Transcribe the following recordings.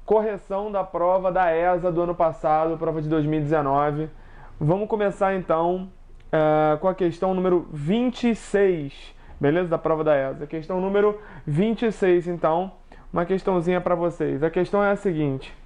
correção da prova da ESA do ano passado, prova de 2019. Vamos começar então com a questão número 26, beleza? Da prova da ESA. Questão número 26, então, uma questãozinha para vocês. A questão é a seguinte: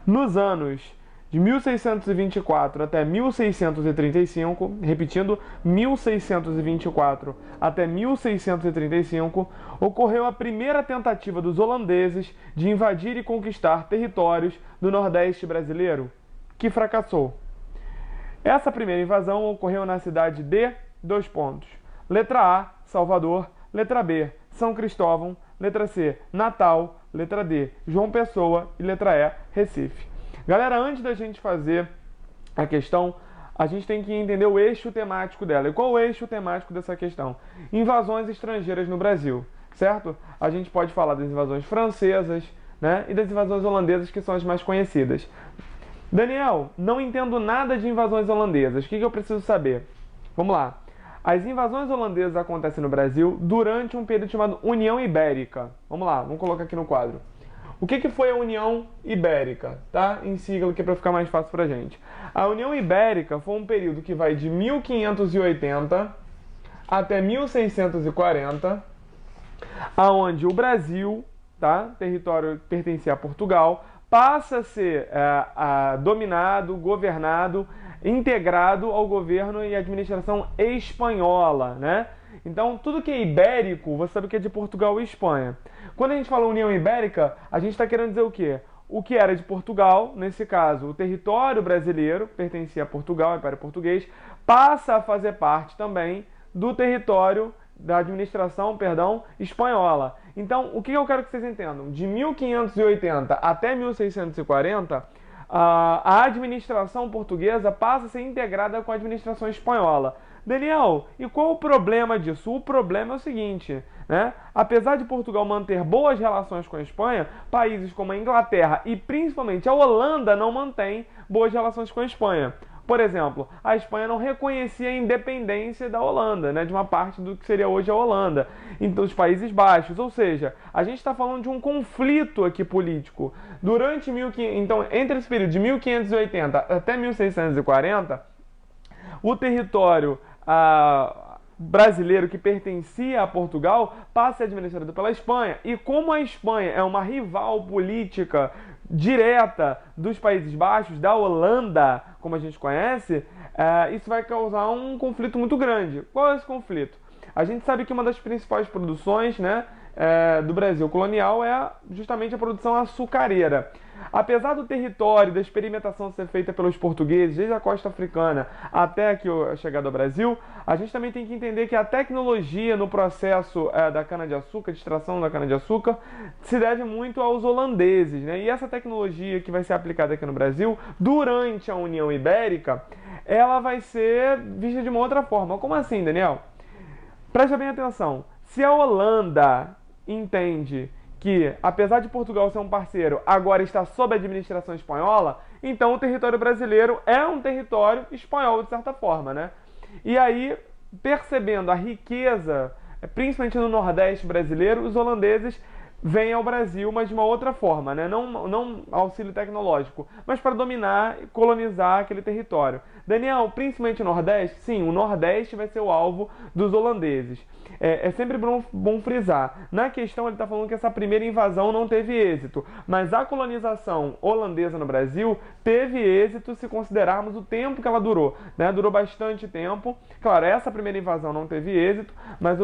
nos anos de 1624 até 1635, repetindo, 1624 até 1635, ocorreu a primeira tentativa dos holandeses de invadir e conquistar territórios do Nordeste brasileiro, que fracassou. Essa primeira invasão ocorreu na cidade de... Letra A, Salvador. Letra B, São Cristóvão. Letra C, Natal. Letra D, João Pessoa. E letra E, Recife. Galera, antes da gente fazer a questão, a gente tem que entender o eixo temático dela. E qual o eixo temático dessa questão? Invasões estrangeiras no Brasil, certo? A gente pode falar das invasões francesas, né? E das invasões holandesas, que são as mais conhecidas. Daniel, não entendo nada de invasões holandesas. O que eu preciso saber? Vamos lá. As invasões holandesas acontecem no Brasil durante um período chamado União Ibérica. Vamos lá, vamos colocar aqui no quadro. O que foi a União Ibérica? Tá? Em sigla, que é para ficar mais fácil para a gente. A União Ibérica foi um período que vai de 1580 até 1640, aonde o Brasil, tá? Território que pertencia a Portugal, passa a ser dominado, governado, integrado ao governo e administração espanhola, né? Então, tudo que é ibérico, você sabe que é de Portugal e Espanha. Quando a gente fala União Ibérica, a gente está querendo dizer o quê? O que era de Portugal, nesse caso, o território brasileiro, pertencia a Portugal, Império Português, passa a fazer parte também do território da administração, espanhola. Então, o que eu quero que vocês entendam? De 1580 até 1640, a administração portuguesa passa a ser integrada com a administração espanhola. Daniel, e qual o problema disso? O problema é o seguinte, né? Apesar de Portugal manter boas relações com a Espanha, países como a Inglaterra e principalmente a Holanda não mantêm boas relações com a Espanha. Por exemplo, a Espanha não reconhecia a independência da Holanda, né, de uma parte do que seria hoje a Holanda, então os Países Baixos. Ou seja, a gente está falando de um conflito aqui político. Então, entre esse período de 1580 até 1640, o território brasileiro que pertencia a Portugal passa a ser administrado pela Espanha. E como a Espanha é uma rival política direta dos Países Baixos, da Holanda, como a gente conhece, isso vai causar um conflito muito grande. Qual é esse conflito? A gente sabe que uma das principais produções, né, do Brasil colonial é justamente a produção açucareira. Apesar do território, da experimentação ser feita pelos portugueses, desde a costa africana até aqui a chegada ao Brasil, a gente também tem que entender que a tecnologia no processo da cana-de-açúcar, de extração da cana-de-açúcar, se deve muito aos holandeses, né? E essa tecnologia que vai ser aplicada aqui no Brasil, durante a União Ibérica, ela vai ser vista de uma outra forma. Como assim, Daniel? Presta bem atenção. Se a Holanda entende que, apesar de Portugal ser um parceiro, agora está sob a administração espanhola, então o território brasileiro é um território espanhol, de certa forma, né? E aí, percebendo a riqueza, principalmente no Nordeste brasileiro, os holandeses vêm ao Brasil, mas de uma outra forma, né? Não auxílio tecnológico, mas para dominar e colonizar aquele território. Daniel, principalmente o Nordeste? Sim, o Nordeste vai ser o alvo dos holandeses. É sempre bom frisar. Na questão ele está falando que essa primeira invasão não teve êxito, mas a colonização holandesa no Brasil teve êxito se considerarmos o tempo que ela durou, né? Durou bastante tempo. Claro, essa primeira invasão não teve êxito, mas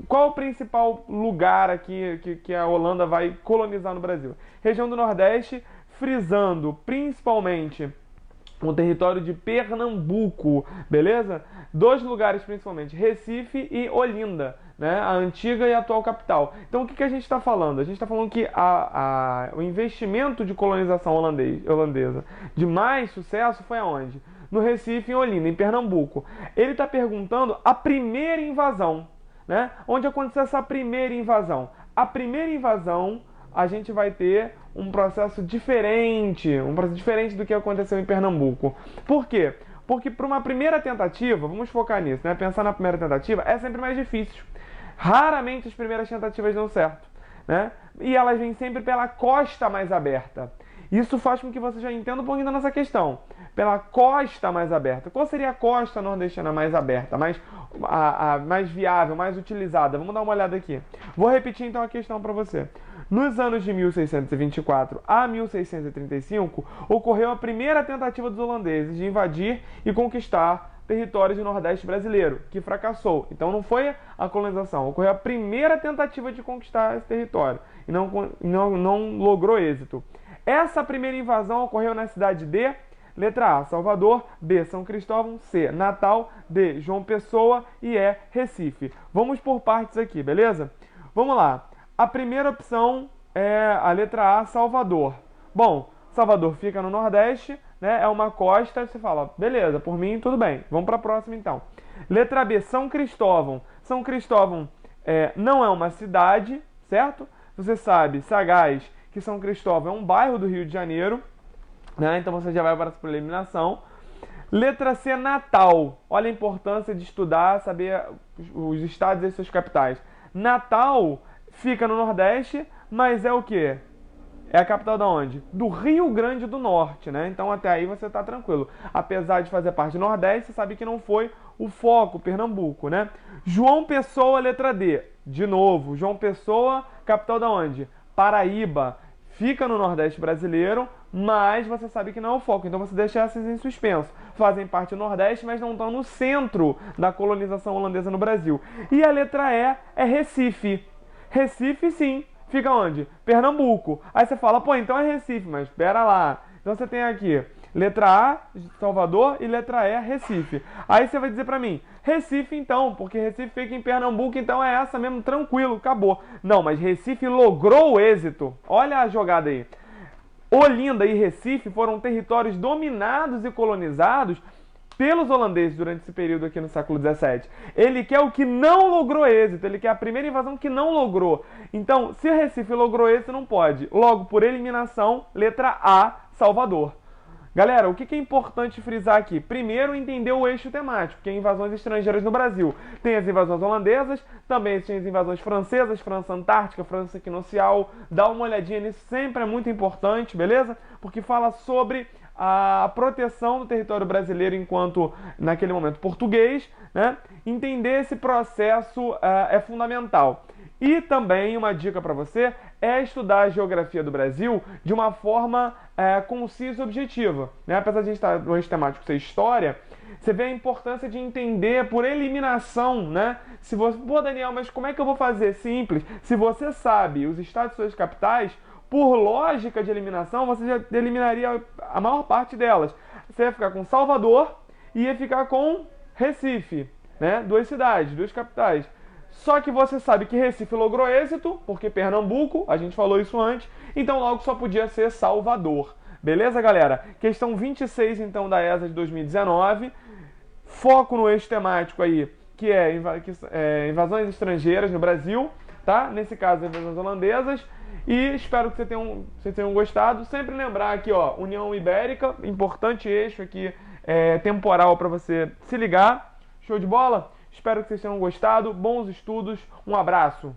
qual o principal lugar aqui que a Holanda vai colonizar no Brasil? Região do Nordeste, frisando principalmente o território de Pernambuco, beleza? Dois lugares principalmente, Recife e Olinda, né? A antiga e a atual capital. Então o que a gente está falando? A gente está falando que o investimento de colonização holandesa de mais sucesso foi aonde? No Recife e Olinda, em Pernambuco. Ele está perguntando a primeira invasão, né? Onde aconteceu essa primeira invasão? A primeira invasão, a gente vai ter um processo diferente do que aconteceu em Pernambuco. Por quê? Porque para uma primeira tentativa, vamos focar nisso, né? Pensar na primeira tentativa é sempre mais difícil. Raramente as primeiras tentativas dão certo, né? E elas vêm sempre pela costa mais aberta. Isso faz com que você já entenda um pouquinho da nossa questão. Pela costa mais aberta. Qual seria a costa nordestina mais aberta, mais viável, mais utilizada? Vamos dar uma olhada aqui. Vou repetir então a questão para você. Nos anos de 1624 a 1635, ocorreu a primeira tentativa dos holandeses de invadir e conquistar territórios do Nordeste brasileiro, que fracassou. Então não foi a colonização, ocorreu a primeira tentativa de conquistar esse território e não logrou êxito. Essa primeira invasão ocorreu na cidade de letra A, Salvador, B, São Cristóvão, C, Natal, D, João Pessoa e E, Recife. Vamos por partes aqui, beleza? Vamos lá. A primeira opção é a letra A, Salvador. Bom, Salvador fica no Nordeste, né? É uma costa, você fala, beleza, por mim tudo bem. Vamos para a próxima então. Letra B, São Cristóvão. São Cristóvão não é uma cidade, certo? Você sabe, sagaz, que São Cristóvão é um bairro do Rio de Janeiro, né? Então você já vai para essa eliminação. Letra C, Natal. Olha a importância de estudar, saber os estados e suas capitais. Natal fica no Nordeste, mas é o quê? É a capital da onde? Do Rio Grande do Norte, né? Então até aí você tá tranquilo. Apesar de fazer parte do Nordeste, você sabe que não foi o foco, Pernambuco, né? João Pessoa, letra D. De novo, João Pessoa, capital da onde? Paraíba. Fica no Nordeste brasileiro, mas você sabe que não é o foco. Então você deixa essas em suspenso. Fazem parte do Nordeste, mas não estão no centro da colonização holandesa no Brasil. E a letra E é Recife. Recife, sim. Fica onde? Pernambuco. Aí você fala, pô, então é Recife, mas espera lá. Então você tem aqui letra A, Salvador, e letra E, Recife. Aí você vai dizer pra mim, Recife então, porque Recife fica em Pernambuco, então é essa mesmo, tranquilo, acabou. Não, mas Recife logrou o êxito. Olha a jogada aí. Olinda e Recife foram territórios dominados e colonizados pelos holandeses durante esse período aqui no século XVII. Ele quer o que não logrou êxito, ele quer a primeira invasão que não logrou. Então, se Recife logrou êxito, não pode. Logo, por eliminação, letra A, Salvador. Galera, o que é importante frisar aqui? Primeiro, entender o eixo temático, que é invasões estrangeiras no Brasil. Tem as invasões holandesas, também tem as invasões francesas, França Antártica, França Equinocial. Dá uma olhadinha nisso, sempre é muito importante, beleza? Porque fala sobre a proteção do território brasileiro enquanto, naquele momento, português, né? Entender esse processo é fundamental. E também uma dica para você é estudar a geografia do Brasil de uma forma concisa e objetiva, né? Apesar de a gente estar no eixo temático ser história, você vê a importância de entender por eliminação, né? Se você, pô, Daniel, mas como é que eu vou fazer? Simples. Se você sabe os estados e suas capitais, por lógica de eliminação, você já eliminaria a maior parte delas. Você ia ficar com Salvador e ia ficar com Recife, né? Duas cidades, duas capitais. Só que você sabe que Recife logrou êxito, porque Pernambuco, a gente falou isso antes, então logo só podia ser Salvador. Beleza, galera? Questão 26, então, da ESA de 2019. Foco no eixo temático aí, que é invasões estrangeiras no Brasil, tá? Nesse caso, invasões holandesas. E espero que vocês tenham gostado. Sempre lembrar aqui, ó, União Ibérica, importante eixo aqui, temporal para você se ligar. Show de bola? Espero que vocês tenham gostado. Bons estudos. Um abraço.